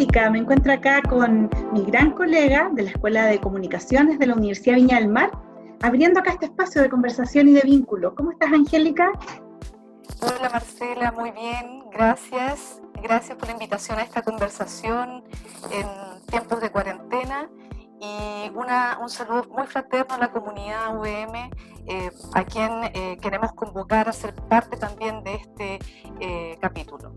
Angélica, me encuentro acá con mi gran colega de la Escuela de Comunicaciones de la Universidad Viña del Mar, abriendo acá este espacio de conversación y de vínculo. ¿Cómo estás, Angélica? Hola Marcela, muy bien, gracias. Gracias por la invitación a esta conversación en tiempos de cuarentena y un saludo muy fraterno a la comunidad UVM, a quien queremos convocar a ser parte también de este capítulo.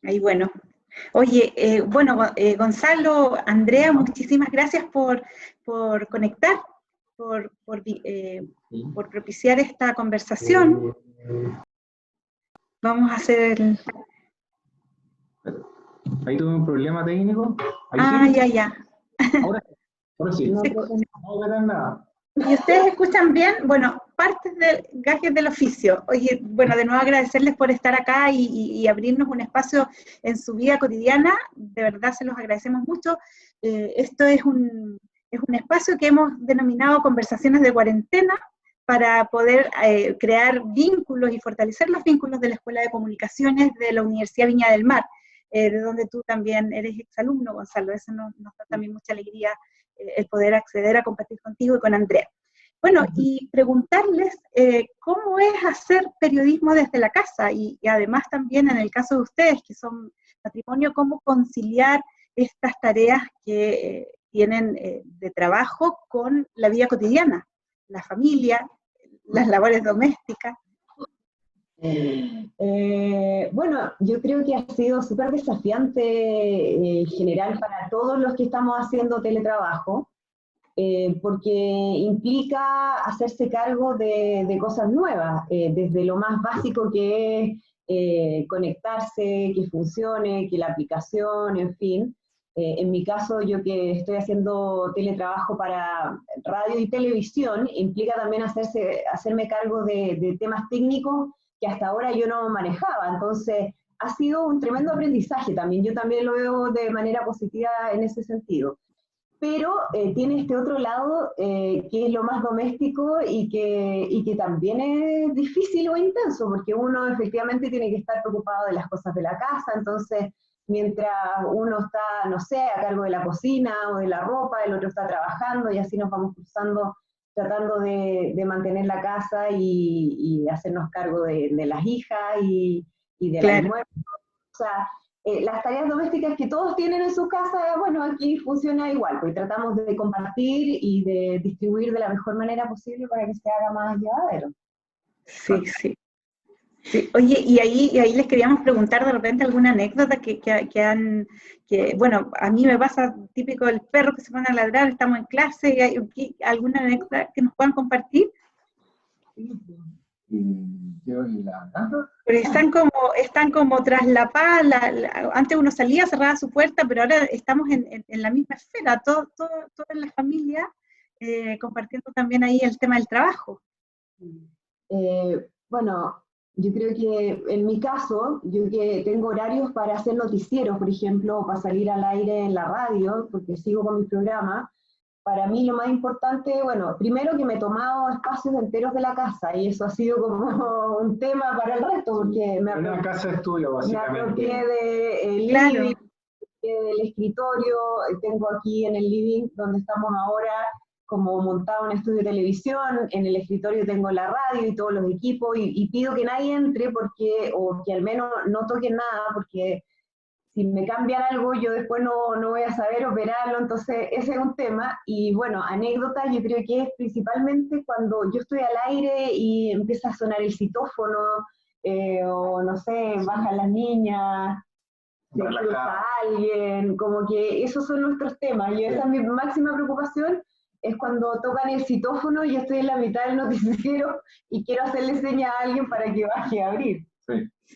Ahí bueno. Oye, Gonzalo, Andrea, muchísimas gracias por conectar, por propiciar esta conversación. Vamos a hacer el... Ahí tuve un problema técnico. ¿Sí? Ya. Ahora sí. No verán nada. ¿Y ustedes escuchan bien? Bueno, partes de gajes del oficio. Oye, bueno, de nuevo agradecerles por estar acá y abrirnos un espacio en su vida cotidiana. De verdad se los agradecemos mucho. Esto es un espacio que hemos denominado Conversaciones de Cuarentena para poder crear vínculos y fortalecer los vínculos de la Escuela de Comunicaciones de la Universidad Viña del Mar, de donde tú también eres exalumno, Gonzalo. Eso nos da también mucha alegría el poder acceder a compartir contigo y con Andrea. Bueno, y preguntarles cómo es hacer periodismo desde la casa y además también en el caso de ustedes que son patrimonio, cómo conciliar estas tareas que tienen de trabajo con la vida cotidiana, la familia, las labores domésticas. Bueno, yo creo que ha sido súper desafiante en general para todos los que estamos haciendo teletrabajo, porque implica hacerse cargo de cosas nuevas, desde lo más básico que es conectarse, que funcione, que la aplicación, en fin. En mi caso, yo que estoy haciendo teletrabajo para radio y televisión, implica también hacerme cargo de temas técnicos que hasta ahora yo no manejaba. Entonces, ha sido un tremendo aprendizaje también. Yo también lo veo de manera positiva en ese sentido. Pero tiene este otro lado que es lo más doméstico y que también es difícil o intenso, porque uno efectivamente tiene que estar preocupado de las cosas de la casa. Entonces, mientras uno está, no sé, a cargo de la cocina o de la ropa, el otro está trabajando y así nos vamos cruzando, tratando de mantener la casa y hacernos cargo de las hijas y del almuerzo. O sea, las tareas domésticas que todos tienen en su casa, bueno, aquí funciona igual, pues tratamos de compartir y de distribuir de la mejor manera posible para que se haga más llevadero. Sí, sí. Sí, oye, y ahí les queríamos preguntar de repente alguna anécdota bueno, a mí me pasa típico el perro que se pone a ladrar, estamos en clase, y ¿alguna anécdota que nos puedan compartir? Porque están como tras la pala, antes uno salía, cerraba su puerta, pero ahora estamos en la misma esfera, toda la familia compartiendo también ahí el tema del trabajo. Bueno, yo creo que en mi caso, yo que tengo horarios para hacer noticieros, por ejemplo, o para salir al aire en la radio, porque sigo con mi programa, para mí lo más importante, bueno, primero que me he tomado espacios enteros de la casa, y eso ha sido como un tema para el resto, porque la casa es tuya, básicamente. Me apropié del living, del escritorio, tengo aquí en el living donde estamos ahora, como montado un estudio de televisión, en el escritorio tengo la radio y todos los equipos, y pido que nadie entre, o que al menos no toquen nada, porque si me cambian algo yo después no voy a saber operarlo. Entonces ese es un tema. Y bueno, anécdotas yo creo que es principalmente cuando yo estoy al aire y empieza a sonar el citófono, o no sé, bajan las niñas, se cruza alguien, como que esos son nuestros temas. Y esa es mi máxima preocupación, es cuando tocan el citófono y yo estoy en la mitad del noticiero y quiero hacerle señas a alguien para que baje a abrir.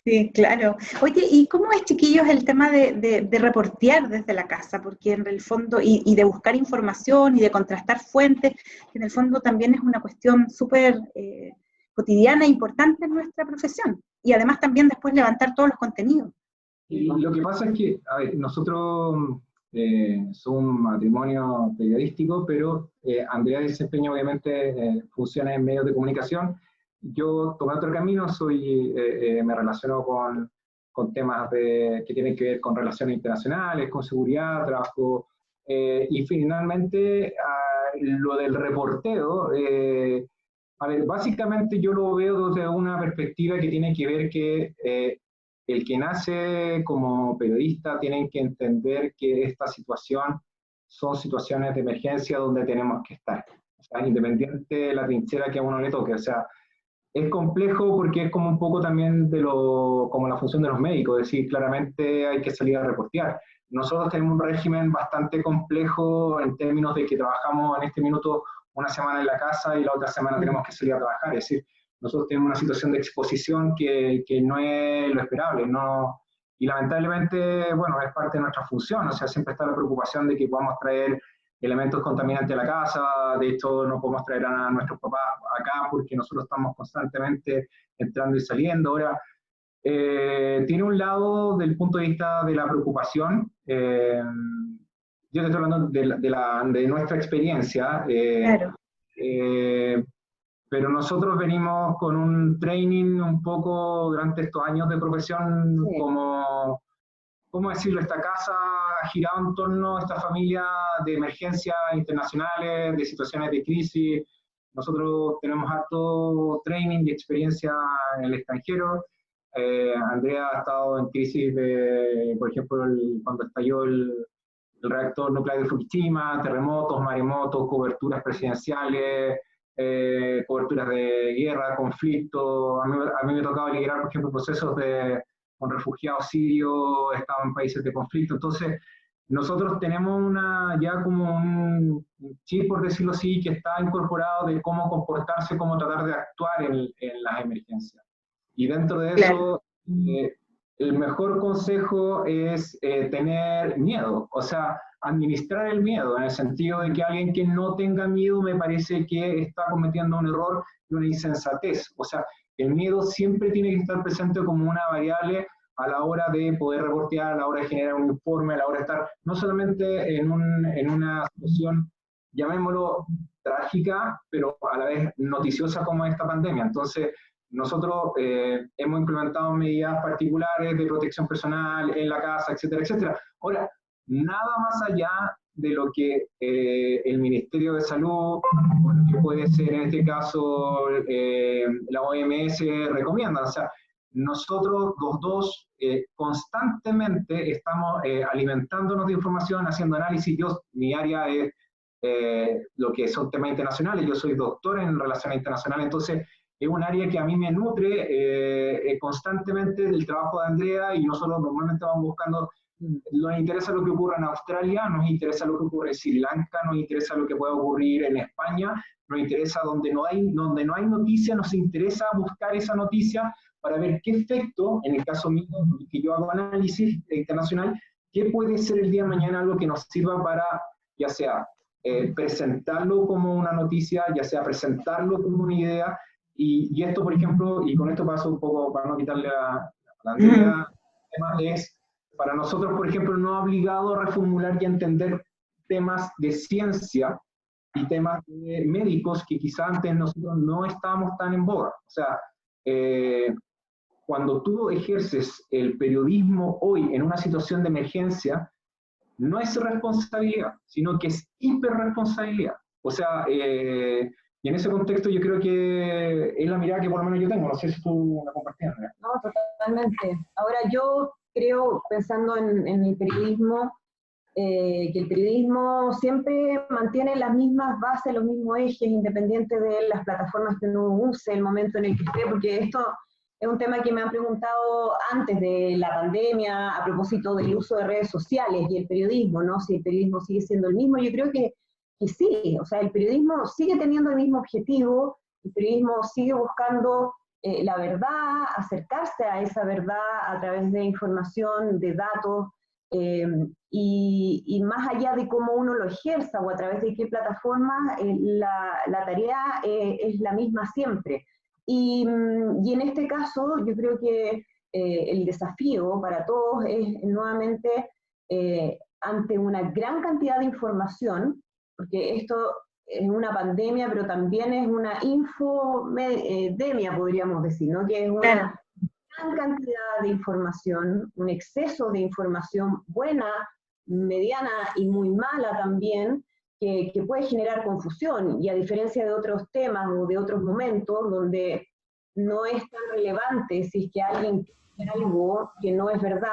Sí, claro. Oye, ¿y cómo es, chiquillos, el tema de reportear desde la casa? Porque en el fondo, y de buscar información y de contrastar fuentes, que en el fondo también es una cuestión súper cotidiana e importante en nuestra profesión. Y además también después levantar todos los contenidos. Y lo que pasa es que, a ver, nosotros somos un matrimonio periodístico, pero Andrea desempeña obviamente funciones en medios de comunicación. Yo tomé otro camino, me relaciono con temas que tienen que ver con relaciones internacionales, con seguridad, trabajo, y finalmente lo del reporteo. A ver, básicamente yo lo veo desde una perspectiva que tiene que ver que el que nace como periodista tiene que entender que esta situación son situaciones de emergencia donde tenemos que estar, o sea, independiente de la trinchera que a uno le toque. O sea, es complejo porque es como un poco también como la función de los médicos, es decir, claramente hay que salir a reportear. Nosotros tenemos un régimen bastante complejo en términos de que trabajamos en este minuto una semana en la casa y la otra semana tenemos que salir a trabajar. Es decir, nosotros tenemos una situación de exposición que no es lo esperable, ¿no? Y lamentablemente, bueno, es parte de nuestra función. O sea, siempre está la preocupación de que podamos traer elementos contaminantes a la casa. De hecho, no podemos traer a nuestros papás acá porque nosotros estamos constantemente entrando y saliendo. Ahora, tiene un lado del punto de vista de la preocupación. Yo te estoy hablando de nuestra experiencia, Claro. pero nosotros venimos con un training un poco durante estos años de profesión, Sí. como, ¿cómo decirlo? Esta casa ha girado en torno a esta familia de emergencias internacionales, de situaciones de crisis. Nosotros tenemos harto training y experiencia en el extranjero. Andrea ha estado en crisis por ejemplo, cuando estalló el reactor nuclear de Fukushima, terremotos, maremotos, coberturas presidenciales, coberturas de guerra, conflicto. A mí me ha tocado liderar, por ejemplo, procesos con refugiados sirios, he estado en países de conflicto. Entonces, nosotros tenemos ya como un chip, por decirlo así, que está incorporado de cómo comportarse, cómo tratar de actuar en las emergencias. Y dentro de eso, el mejor consejo es tener miedo, o sea, administrar el miedo, en el sentido de que alguien que no tenga miedo me parece que está cometiendo un error y una insensatez. O sea, el miedo siempre tiene que estar presente como una variable a la hora de poder reportear, a la hora de generar un informe, a la hora de estar no solamente en una situación, llamémoslo trágica, pero a la vez noticiosa como esta pandemia. Entonces, nosotros hemos implementado medidas particulares de protección personal en la casa, etcétera, etcétera. Ahora, nada más allá de lo que el Ministerio de Salud, o lo que puede ser en este caso la OMS recomienda. O sea, nosotros los dos constantemente estamos alimentándonos de información, haciendo análisis. Mi área es lo que son temas internacionales, yo soy doctor en relaciones internacionales, entonces es un área que a mí me nutre constantemente del trabajo de Andrea, y nosotros normalmente vamos buscando, nos interesa lo que ocurre en Australia, nos interesa lo que ocurre en Sri Lanka, nos interesa lo que puede ocurrir en España, nos interesa donde no hay noticia, nos interesa buscar esa noticia para ver qué efecto, en el caso mío, que yo hago análisis internacional, qué puede ser el día de mañana algo que nos sirva para, ya sea presentarlo como una noticia, ya sea presentarlo como una idea. Y esto, por ejemplo, y con esto paso un poco para no quitarle a Andrea, es para nosotros, por ejemplo, no ha obligado a reformular y a entender temas de ciencia y temas médicos que quizá antes nosotros no estábamos tan en boga. O sea, cuando tú ejerces el periodismo hoy en una situación de emergencia, no es responsabilidad, sino que es hiperresponsabilidad. O sea, y en ese contexto yo creo que es la mirada que por lo menos yo tengo. No sé si tú la compartías, ¿no? No, totalmente. Ahora yo creo, pensando en el periodismo, que el periodismo siempre mantiene las mismas bases, los mismos ejes, independiente de las plataformas que uno use, el momento en el que esté, porque esto es un tema que me han preguntado antes de la pandemia, a propósito del uso de redes sociales y el periodismo, ¿no? Si el periodismo sigue siendo el mismo. Yo creo que sí, o sea, el periodismo sigue teniendo el mismo objetivo, el periodismo sigue buscando la verdad, acercarse a esa verdad a través de información, de datos, y más allá de cómo uno lo ejerza o a través de qué plataforma, la tarea es la misma siempre. Y en este caso yo creo que el desafío para todos es nuevamente ante una gran cantidad de información, porque esto es una pandemia, pero también es una infodemia, podríamos decir, ¿no? Que es una gran cantidad de información, un exceso de información buena, mediana y muy mala también, que puede generar confusión, y a diferencia de otros temas o de otros momentos donde no es tan relevante si es que alguien tiene algo que no es verdad,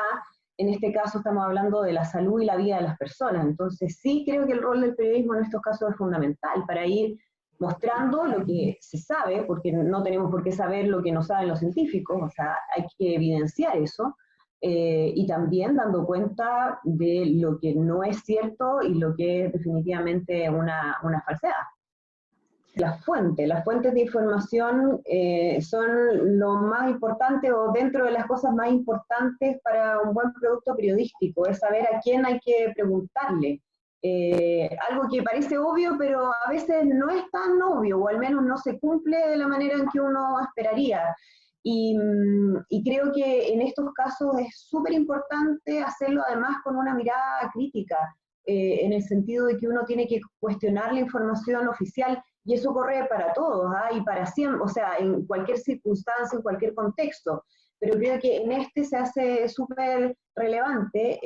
en este caso estamos hablando de la salud y la vida de las personas. Entonces sí creo que el rol del periodismo en estos casos es fundamental para ir mostrando lo que se sabe, porque no tenemos por qué saber lo que no saben los científicos, o sea, hay que evidenciar eso, y también dando cuenta de lo que no es cierto y lo que es definitivamente una falsedad. Las fuentes de información son lo más importante, o dentro de las cosas más importantes para un buen producto periodístico, es saber a quién hay que preguntarle. Algo que parece obvio, pero a veces no es tan obvio, o al menos no se cumple de la manera en que uno esperaría. Y creo que en estos casos es súper importante hacerlo además con una mirada crítica, en el sentido de que uno tiene que cuestionar la información oficial, y eso corre para todos, y para siempre, o sea, en cualquier circunstancia, en cualquier contexto. Pero creo que en este se hace súper relevante,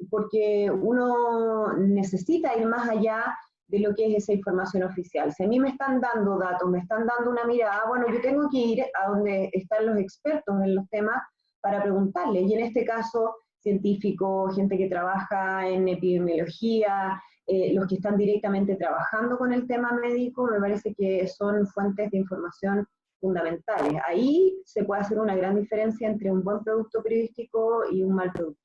porque uno necesita ir más allá de lo que es esa información oficial. Si a mí me están dando datos, me están dando una mirada, bueno, yo tengo que ir a donde están los expertos en los temas para preguntarles, y en este caso, científicos, gente que trabaja en epidemiología, los que están directamente trabajando con el tema médico, me parece que son fuentes de información fundamentales. Ahí se puede hacer una gran diferencia entre un buen producto periodístico y un mal producto.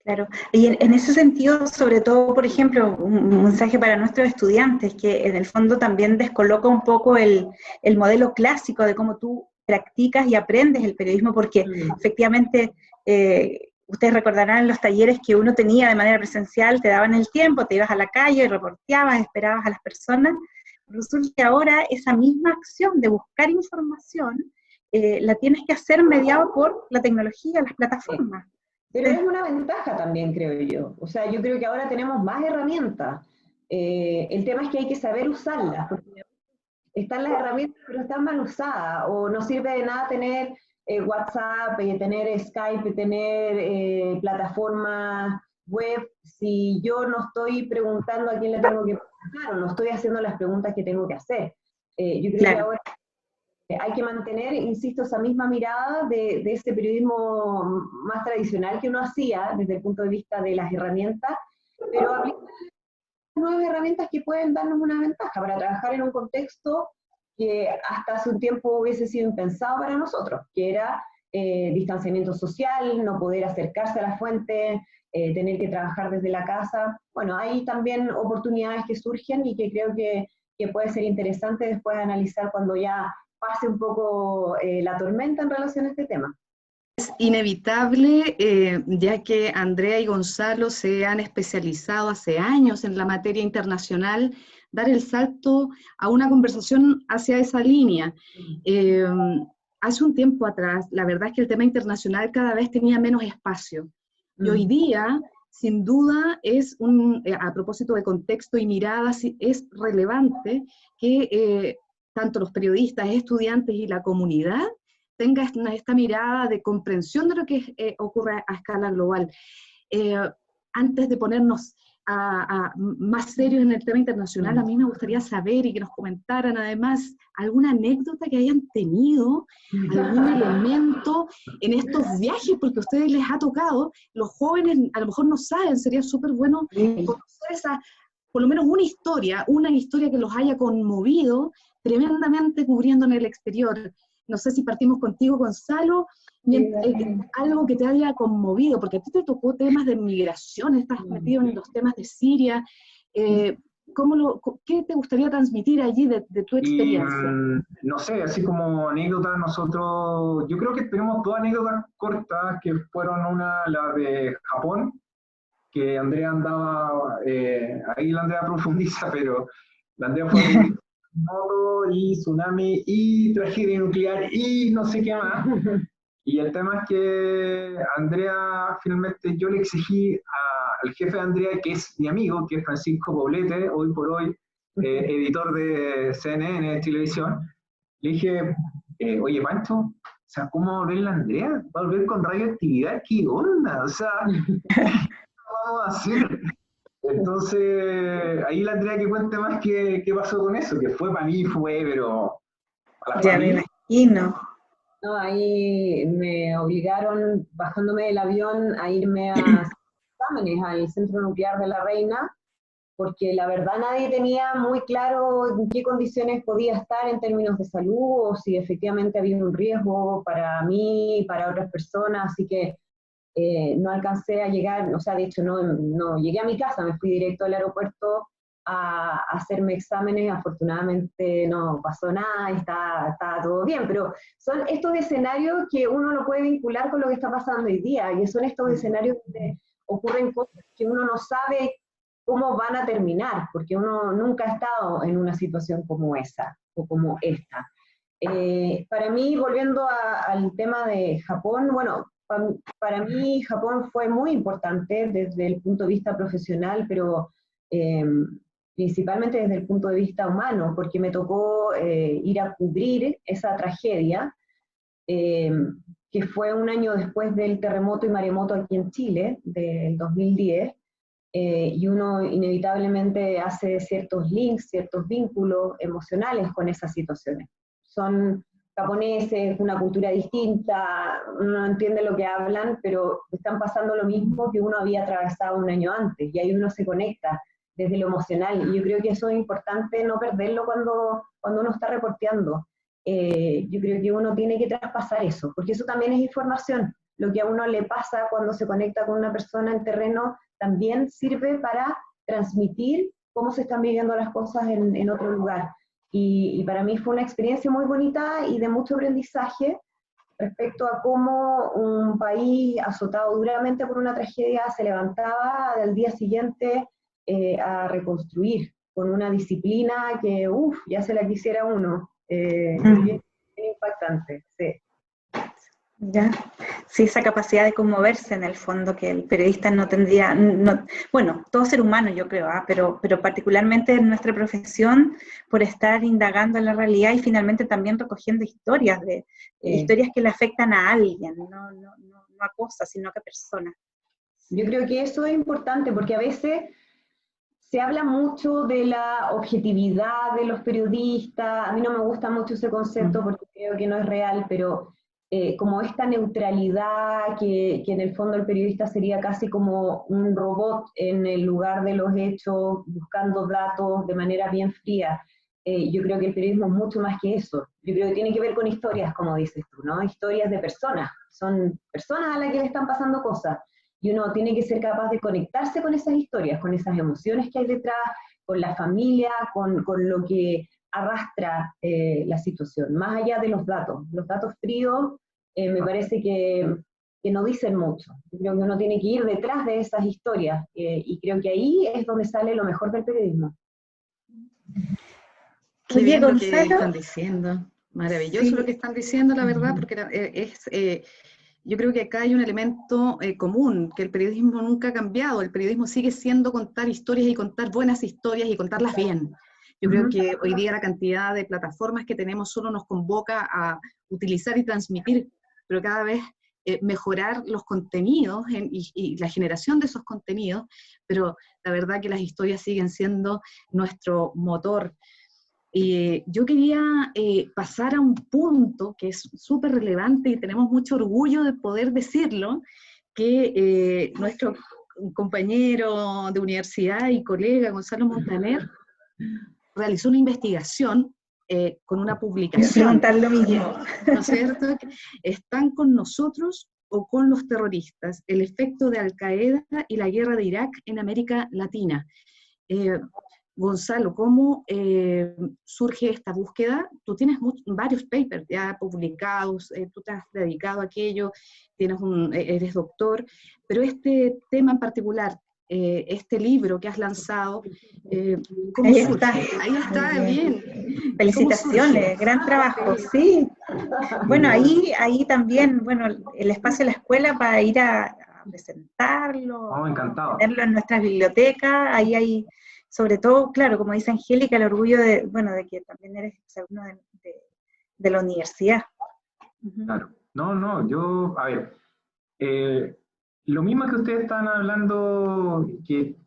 Claro, y en ese sentido, sobre todo, por ejemplo, un mensaje para nuestros estudiantes, que en el fondo también descoloca un poco el modelo clásico de cómo tú practicas y aprendes el periodismo, porque efectivamente, ustedes recordarán los talleres que uno tenía de manera presencial, te daban el tiempo, te ibas a la calle, reporteabas, esperabas a las personas. Resulta que ahora esa misma acción de buscar información la tienes que hacer mediado por la tecnología, las plataformas. Pero es una ventaja también, creo yo. O sea, yo creo que ahora tenemos más herramientas. El tema es que hay que saber usarlas, porque están las herramientas, pero están mal usadas, o no sirve de nada tener WhatsApp, tener Skype, tener plataformas web, si yo no estoy preguntando a quién le tengo que preguntar, o no estoy haciendo las preguntas que tengo que hacer. Yo creo que ahora hay que mantener, insisto, esa misma mirada de ese periodismo más tradicional que uno hacía desde el punto de vista de las herramientas, pero aplicar nuevas herramientas que pueden darnos una ventaja para trabajar en un contexto que hasta hace un tiempo hubiese sido impensado para nosotros, que era distanciamiento social, no poder acercarse a la fuente, tener que trabajar desde la casa. Bueno, hay también oportunidades que surgen y que creo que puede ser interesante después analizar cuando ya pase un poco la tormenta en relación a este tema. Es inevitable, ya que Andrea y Gonzalo se han especializado hace años en la materia internacional, dar el salto a una conversación hacia esa línea. Hace un tiempo atrás, la verdad es que el tema internacional cada vez tenía menos espacio. Y hoy día, sin duda, es a propósito de contexto y miradas, es relevante que tanto los periodistas, estudiantes y la comunidad tenga esta mirada de comprensión de lo que ocurre a escala global. Antes de ponernos más serios en el tema internacional, a mí me gustaría saber y que nos comentaran además alguna anécdota que hayan tenido, algún elemento en estos viajes, porque a ustedes les ha tocado, los jóvenes a lo mejor no saben, sería súper bueno conocer por lo menos una historia que los haya conmovido tremendamente cubriendo en el exterior. No sé si partimos contigo, Gonzalo, algo que te haya conmovido, porque a ti te tocó temas de migración, estás metido en los temas de Siria. ¿Qué te gustaría transmitir allí de tu experiencia? No sé, así como anécdota, yo creo que tenemos dos anécdotas cortas, que fueron la de Japón, que Andrea andaba, ahí la Andrea profundiza, pero la Andrea fue moto y tsunami y tragedia nuclear y no sé qué más. Y el tema es que Andrea, finalmente yo le exigí al jefe de Andrea, que es mi amigo, que es Francisco Poblete, hoy por hoy editor de CNN, de televisión, le dije, oye Pancho, o sea, ¿cómo va a volver la Andrea? ¿Va a volver con radioactividad? ¿Qué onda? O sea, ¿qué vamos a hacer? Entonces, ahí la Andrea que cuente más qué pasó con eso, que fue para mí, pero para la Ya me familia. imagino. No, ahí me obligaron, bajándome del avión, a irme a hacer exámenes al Centro Nuclear de La Reina, porque la verdad nadie tenía muy claro en qué condiciones podía estar en términos de salud, o si efectivamente había un riesgo para mí, para otras personas, así que no alcancé a llegar, o sea, de hecho no llegué a mi casa, me fui directo al aeropuerto a hacerme exámenes, afortunadamente no pasó nada, está todo bien, pero son estos escenarios que uno lo puede vincular con lo que está pasando hoy día, y son estos escenarios donde ocurren cosas que uno no sabe cómo van a terminar, porque uno nunca ha estado en una situación como esa, o como esta. Para mí, volviendo al tema de Japón, bueno, para mí Japón fue muy importante desde el punto de vista profesional, pero principalmente desde el punto de vista humano, porque me tocó ir a cubrir esa tragedia, que fue un año después del terremoto y maremoto aquí en Chile, del 2010, y uno inevitablemente hace ciertos links, ciertos vínculos emocionales con esas situaciones. Son japoneses, una cultura distinta, uno no entiende lo que hablan, pero están pasando lo mismo que uno había atravesado un año antes, y ahí uno se conecta desde lo emocional, y yo creo que eso es importante no perderlo cuando uno está reporteando. Yo creo que uno tiene que traspasar eso, porque eso también es información. Lo que a uno le pasa cuando se conecta con una persona en terreno también sirve para transmitir cómo se están viviendo las cosas en otro lugar. Y para mí fue una experiencia muy bonita y de mucho aprendizaje respecto a cómo un país azotado duramente por una tragedia se levantaba al día siguiente a reconstruir con una disciplina que, ya se la quisiera uno. Bien impactante, sí. Ya, sí, esa capacidad de conmoverse en el fondo que el periodista no tendría, bueno, todo ser humano yo creo, pero particularmente en nuestra profesión, por estar indagando en la realidad y finalmente también recogiendo historias historias que le afectan a alguien, no a cosas, sino a personas. Yo creo que eso es importante porque a veces se habla mucho de la objetividad de los periodistas, a mí no me gusta mucho ese concepto porque creo que no es real, pero como esta neutralidad que en el fondo el periodista sería casi como un robot en el lugar de los hechos, buscando datos de manera bien fría. Yo creo que el periodismo es mucho más que eso. Yo creo que tiene que ver con historias, como dices tú, ¿no? Historias de personas. Son personas a las que le están pasando cosas. Y uno tiene que ser capaz de conectarse con esas historias, con esas emociones que hay detrás, con la familia, con lo que arrastra la situación, más allá de los datos. Los datos fríos me parece que no dicen mucho. Yo creo que uno tiene que ir detrás de esas historias y creo que ahí es donde sale lo mejor del periodismo. Qué bien lo que están diciendo. Maravilloso sí. Lo que están diciendo, la verdad, porque yo creo que acá hay un elemento común, que el periodismo nunca ha cambiado. El periodismo sigue siendo contar historias y contar buenas historias y contarlas bien. Yo creo que hoy día la cantidad de plataformas que tenemos solo nos convoca a utilizar y transmitir, pero cada vez mejorar los contenidos y la generación de esos contenidos, pero la verdad que las historias siguen siendo nuestro motor. Yo quería pasar a un punto que es súper relevante y tenemos mucho orgullo de poder decirlo, que nuestro compañero de universidad y colega Gonzalo Montaner realizó una investigación con una publicación. Preguntar lo mismo. ¿No es cierto? ¿Están con nosotros o con los terroristas? El efecto de Al-Qaeda y la guerra de Irak en América Latina. Gonzalo, ¿cómo surge esta búsqueda? Tú tienes varios papers ya publicados, tú te has dedicado a aquello, eres doctor, pero este tema en particular, este libro que has lanzado, ¿cómo surge? Ahí está, bien. Felicitaciones, gran trabajo, sí. Bueno, ahí también, bueno, el espacio de la escuela para ir a presentarlo, encantado. tenerlo en nuestras bibliotecas, ahí hay, sobre todo, claro, como dice Angélica, el orgullo de, bueno, de que también eres alumno de la universidad. Claro, yo, a ver, lo mismo que ustedes están hablando, que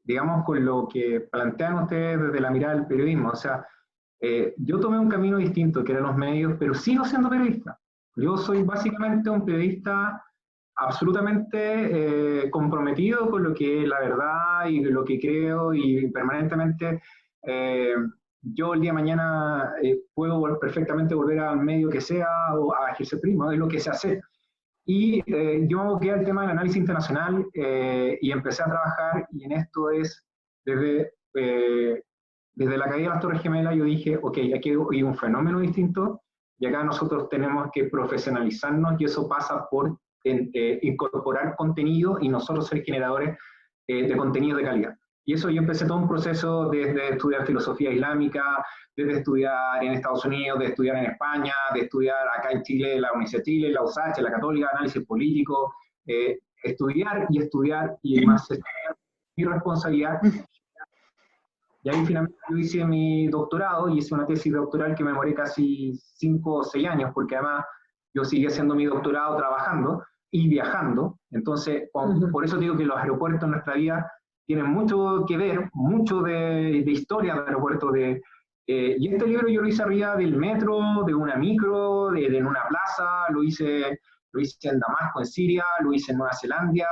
digamos con lo que plantean ustedes desde la mirada del periodismo, o sea, yo tomé un camino distinto, que eran los medios, pero sigo siendo periodista. Yo soy básicamente un periodista absolutamente comprometido con lo que es la verdad y lo que creo, y permanentemente yo el día de mañana puedo perfectamente volver al medio que sea o a ejercer periodismo, es lo que sé hacer. Y yo me aboqué al tema del análisis internacional y empecé a trabajar, y en esto es desde la caída de las Torres Gemelas. Yo dije, ok, aquí hay un fenómeno distinto y acá nosotros tenemos que profesionalizarnos, y eso pasa por incorporar contenido y nosotros ser generadores de contenido de calidad. Y eso yo empecé todo un proceso desde estudiar filosofía islámica, desde estudiar en Estados Unidos, de estudiar en España, de estudiar acá en Chile, la Universidad de Chile, la USACH, la Católica, análisis político, estudiar y más mi responsabilidad. Y ahí finalmente yo hice mi doctorado, y hice una tesis doctoral que me demoré casi 5 o 6 años, porque además yo seguí haciendo mi doctorado trabajando y viajando. Entonces, por eso digo que los aeropuertos en nuestra vida tienen mucho que ver, mucho de historia de aeropuertos. Y este libro yo lo hice arriba del metro, de una micro, en una plaza, lo hice en Damasco, en Siria, lo hice en Nueva Zelanda,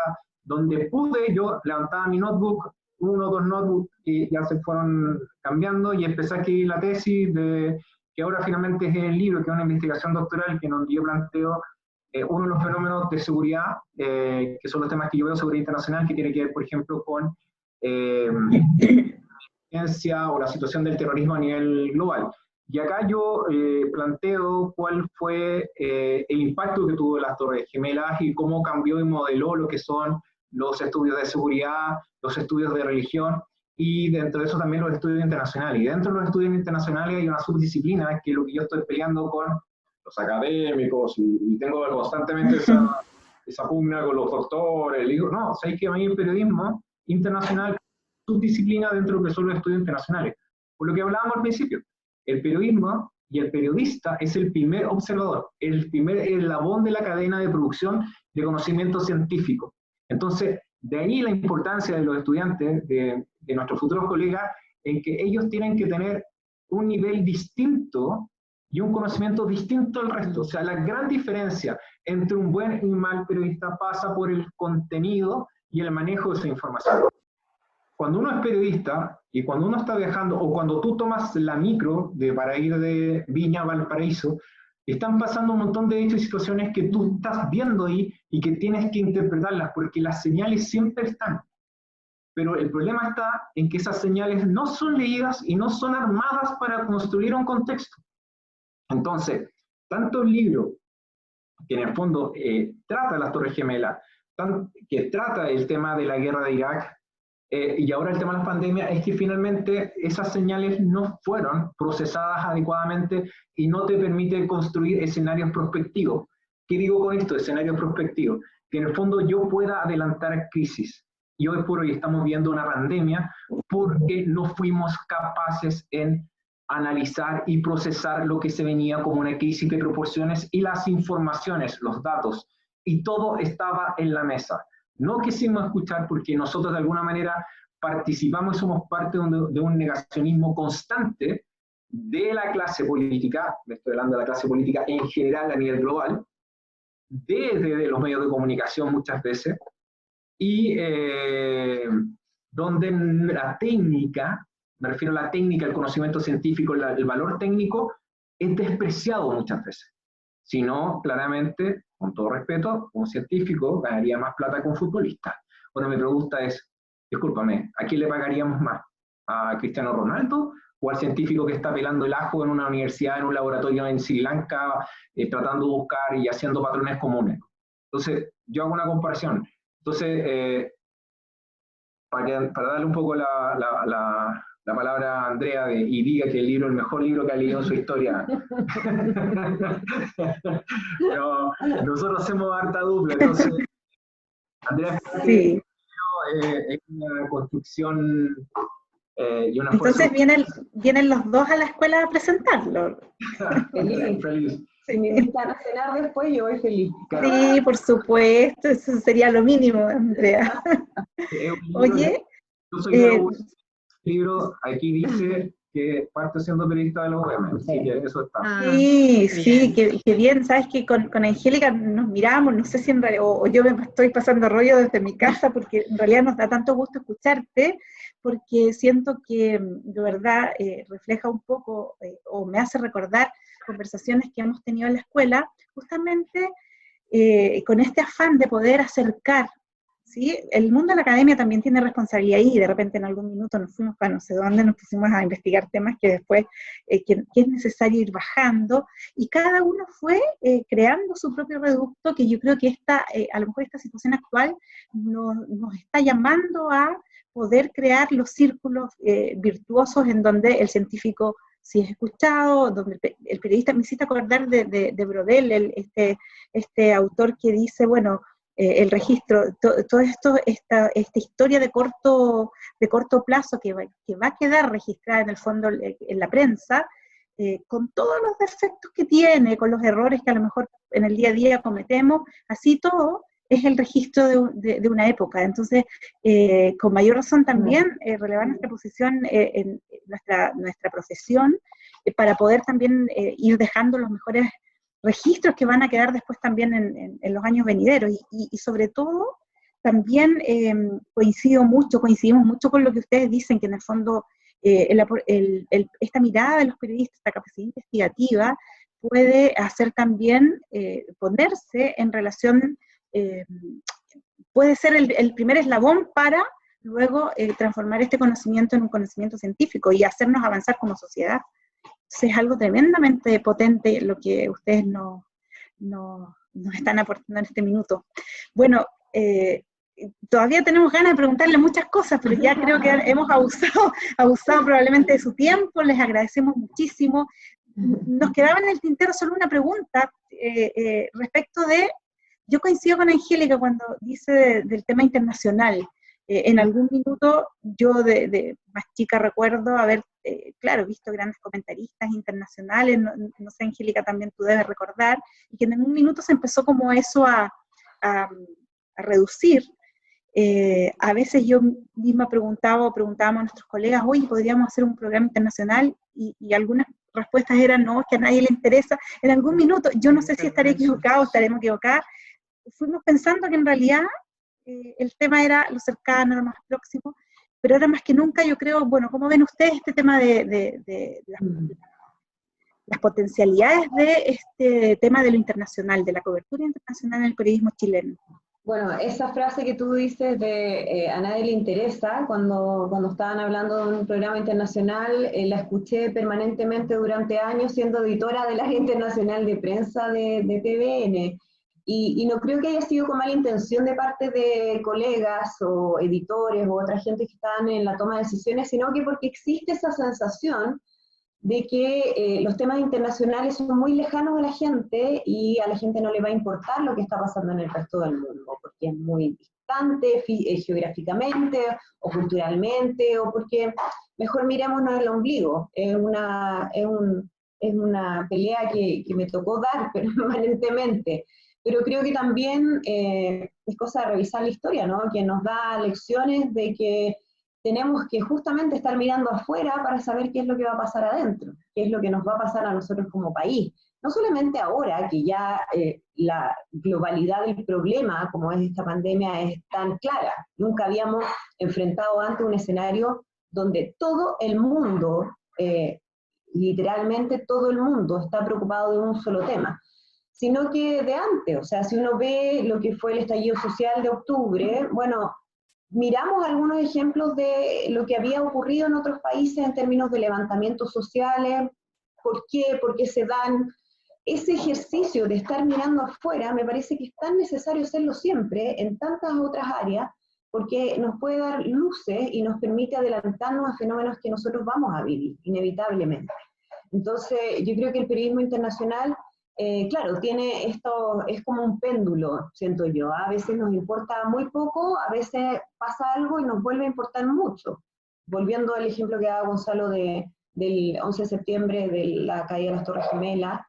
donde pude, yo levantaba mi notebook, 1 o 2 notebooks, y ya se fueron cambiando, y empecé a escribir la tesis, que ahora finalmente es el libro, que es una investigación doctoral, que donde yo planteo uno de los fenómenos de seguridad, que son los temas que yo veo, seguridad internacional, que tiene que ver, por ejemplo, con o la situación del terrorismo a nivel global. Y acá yo planteo cuál fue el impacto que tuvo las Torres Gemelas y cómo cambió y modeló lo que son los estudios de seguridad, los estudios de religión, y dentro de eso también los estudios internacionales. Y dentro de los estudios internacionales hay una subdisciplina, que es lo que yo estoy peleando con los académicos, y tengo constantemente esa pugna con los doctores. Digo, no, ¿sabéis que a mí el periodismo internacional subdisciplina dentro de lo que son los estudios internacionales? Por lo que hablábamos al principio, el periodismo y el periodista es el primer observador, el primer eslabón de la cadena de producción de conocimiento científico. Entonces, de ahí la importancia de los estudiantes, de nuestros futuros colegas, en que ellos tienen que tener un nivel distinto y un conocimiento distinto al resto. O sea, la gran diferencia entre un buen y un mal periodista pasa por el contenido y el manejo de esa información. Cuando uno es periodista y cuando uno está viajando, o cuando tú tomas la micro para ir de Viña a Valparaíso, están pasando un montón de hechos y situaciones que tú estás viendo ahí y que tienes que interpretarlas, porque las señales siempre están. Pero el problema está en que esas señales no son leídas y no son armadas para construir un contexto. Entonces, tanto el libro, que en el fondo trata las Torres Gemelas, que trata el tema de la guerra de Irak, y ahora el tema de las pandemias, es que finalmente esas señales no fueron procesadas adecuadamente y no te permite construir escenarios prospectivos. ¿Qué digo con esto, escenarios prospectivos? Que en el fondo yo pueda adelantar crisis. Y hoy por hoy estamos viendo una pandemia porque no fuimos capaces en analizar y procesar lo que se venía como una crisis de proporciones, y las informaciones, los datos, y todo estaba en la mesa. No quisimos escuchar porque nosotros de alguna manera participamos y somos parte de un negacionismo constante de la clase política, me estoy hablando de la clase política en general a nivel global, desde los medios de comunicación muchas veces, y donde la técnica, me refiero a la técnica, el conocimiento científico, el valor técnico, es despreciado muchas veces. Si no, claramente, con todo respeto, un científico ganaría más plata que un futbolista. Bueno, mi pregunta es, discúlpame, ¿a quién le pagaríamos más? ¿A Cristiano Ronaldo o al científico que está pelando el ajo en una universidad, en un laboratorio en Sri Lanka, tratando de buscar y haciendo patrones comunes? Entonces, yo hago una comparación. Entonces, para darle un poco la palabra Andrea y diga que el libro es el mejor libro que ha leído en su historia. Pero nosotros hacemos harta dupla, entonces Andrea Sí. es una construcción y una Entonces fuerza. vienen los dos a la escuela a presentarlo. Feliz. Feliz. Si me invitan a cenar después, yo voy feliz. Sí, por supuesto, eso sería lo mínimo, Andrea. Es un libro, Oye, yo soy de la UM, el libro aquí dice que parte siendo periodista de la UM, así que eso está. sí, sí, que bien, sabes que con Angélica nos miramos, no sé si en realidad, o yo me estoy pasando rollo desde mi casa, porque en realidad nos da tanto gusto escucharte, porque siento que de verdad refleja un poco, o me hace recordar conversaciones que hemos tenido en la escuela, justamente con este afán de poder acercar, ¿sí? El mundo de la academia también tiene responsabilidad ahí, y de repente en algún minuto nos fuimos para no sé dónde, nos pusimos a investigar temas que después que es necesario ir bajando, y cada uno fue creando su propio reducto, que yo creo que a lo mejor esta situación actual nos está llamando a poder crear los círculos virtuosos en donde el científico sí es escuchado, donde el periodista, me hiciste acordar de Brodel, este autor que dice, bueno, el registro, todo esto, esta historia de corto plazo que va a quedar registrada en el fondo en la prensa, con todos los defectos que tiene, con los errores que a lo mejor en el día a día cometemos, así todo es el registro de una época. Entonces, con mayor razón también, relevar nuestra posición en nuestra profesión, para poder también ir dejando los mejores registros que van a quedar después también en los años venideros, y sobre todo también coincidimos mucho con lo que ustedes dicen, que en el fondo esta mirada de los periodistas, esta capacidad investigativa, puede hacer también ponerse en relación, puede ser el primer eslabón para luego transformar este conocimiento en un conocimiento científico y hacernos avanzar como sociedad. Entonces es algo tremendamente potente lo que ustedes nos están aportando en este minuto. Bueno, todavía tenemos ganas de preguntarle muchas cosas, pero ya creo que hemos abusado probablemente de su tiempo, les agradecemos muchísimo. Nos quedaba en el tintero solo una pregunta respecto de, yo coincido con Angélica cuando dice del tema internacional. En algún minuto yo de más chica recuerdo haber, claro, visto grandes comentaristas internacionales, no sé, Angélica, también tú debes recordar, y que en un minuto se empezó como eso a reducir. A veces yo misma preguntábamos a nuestros colegas, oye, ¿podríamos hacer un programa internacional? Y algunas respuestas eran, no, es que a nadie le interesa. En algún minuto, yo no sé si estaré equivocado o estaremos equivocados, fuimos pensando que en realidad el tema era lo cercano, lo más próximo, pero ahora más que nunca yo creo, bueno, ¿cómo ven ustedes este tema de las potencialidades de este tema de lo internacional, de la cobertura internacional en el periodismo chileno? Bueno, esa frase que tú dices de a nadie le interesa, cuando estaban hablando de un programa internacional, la escuché permanentemente durante años siendo editora del área internacional de prensa de TVN. Y no creo que haya sido con mala intención de parte de colegas o editores o otra gente que estaban en la toma de decisiones, sino que porque existe esa sensación de que los temas internacionales son muy lejanos a la gente y a la gente no le va a importar lo que está pasando en el resto del mundo, porque es muy distante geográficamente o culturalmente, o porque mejor mirémonos el ombligo. Es una pelea que me tocó dar permanentemente. Pero creo que también es cosa de revisar la historia, ¿no? Que nos da lecciones de que tenemos que justamente estar mirando afuera para saber qué es lo que va a pasar adentro, qué es lo que nos va a pasar a nosotros como país. No solamente ahora, que ya la globalidad del problema, como es esta pandemia, es tan clara. Nunca habíamos enfrentado antes un escenario donde todo el mundo, literalmente todo el mundo, está preocupado de un solo tema, sino que de antes. O sea, si uno ve lo que fue el estallido social de octubre, bueno, miramos algunos ejemplos de lo que había ocurrido en otros países en términos de levantamientos sociales, ¿por qué? ¿Por qué se dan? Ese ejercicio de estar mirando afuera me parece que es tan necesario hacerlo siempre en tantas otras áreas, porque nos puede dar luces y nos permite adelantarnos a fenómenos que nosotros vamos a vivir, inevitablemente. Entonces, yo creo que el periodismo internacional, claro, tiene esto, es como un péndulo, siento yo. A veces nos importa muy poco, a veces pasa algo y nos vuelve a importar mucho. Volviendo al ejemplo que daba Gonzalo del 11 de septiembre, de la caída de las Torres Gemelas,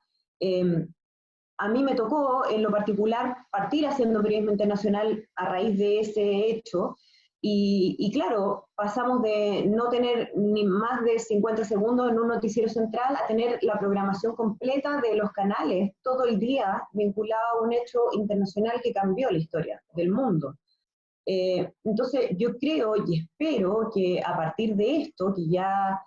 a mí me tocó, en lo particular, partir haciendo periodismo internacional a raíz de ese hecho, y claro, pasamos de no tener ni más de 50 segundos en un noticiero central a tener la programación completa de los canales todo el día vinculado a un hecho internacional que cambió la historia del mundo. Entonces yo creo y espero que a partir de esto, que ya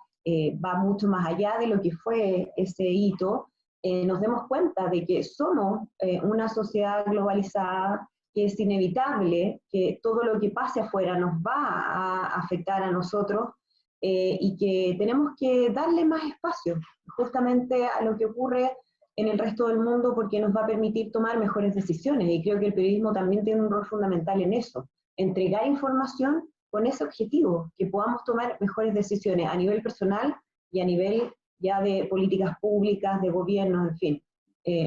va mucho más allá de lo que fue ese hito, nos demos cuenta de que somos una sociedad globalizada, que es inevitable que todo lo que pase afuera nos va a afectar a nosotros, y que tenemos que darle más espacio justamente a lo que ocurre en el resto del mundo, porque nos va a permitir tomar mejores decisiones, y creo que el periodismo también tiene un rol fundamental en eso, entregar información con ese objetivo, que podamos tomar mejores decisiones a nivel personal y a nivel ya de políticas públicas, de gobiernos, en fin,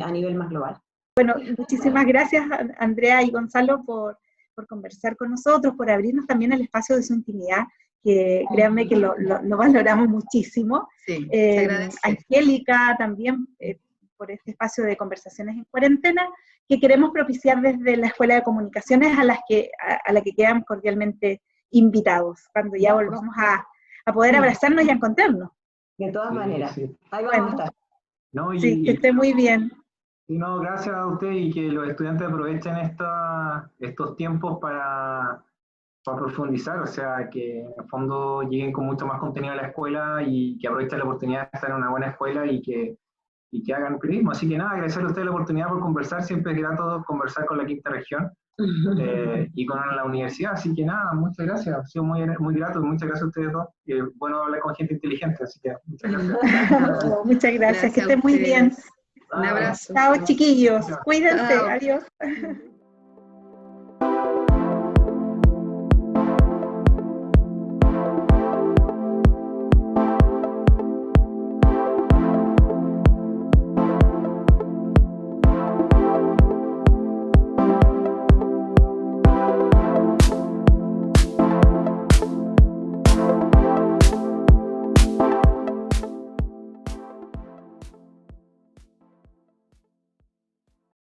a nivel más global. Bueno, muchísimas gracias Andrea y Gonzalo por conversar con nosotros, por abrirnos también el espacio de su intimidad, que créanme que lo valoramos muchísimo. Sí, se agradece. Angélica también, por este espacio de conversaciones en cuarentena, que queremos propiciar desde la Escuela de Comunicaciones, a la que quedan cordialmente invitados, cuando ya volvamos a poder abrazarnos y a encontrarnos. De todas maneras, sí. Ahí vamos a estar. No, Sí, que esté muy bien. No, gracias a usted, y que los estudiantes aprovechen estos tiempos para profundizar, o sea, que en el fondo lleguen con mucho más contenido a la escuela y que aprovechen la oportunidad de estar en una buena escuela y que hagan periodismo. Así que nada, agradecerle a usted la oportunidad por conversar, siempre es grato conversar con la quinta región y con la universidad, así que nada, muchas gracias, ha sido muy, muy grato, muchas gracias a ustedes dos, bueno hablar con gente inteligente, así que muchas gracias. Muchas gracias, que estén muy bien. Un abrazo. Chao chiquillos, cuídense, Chao. adiós.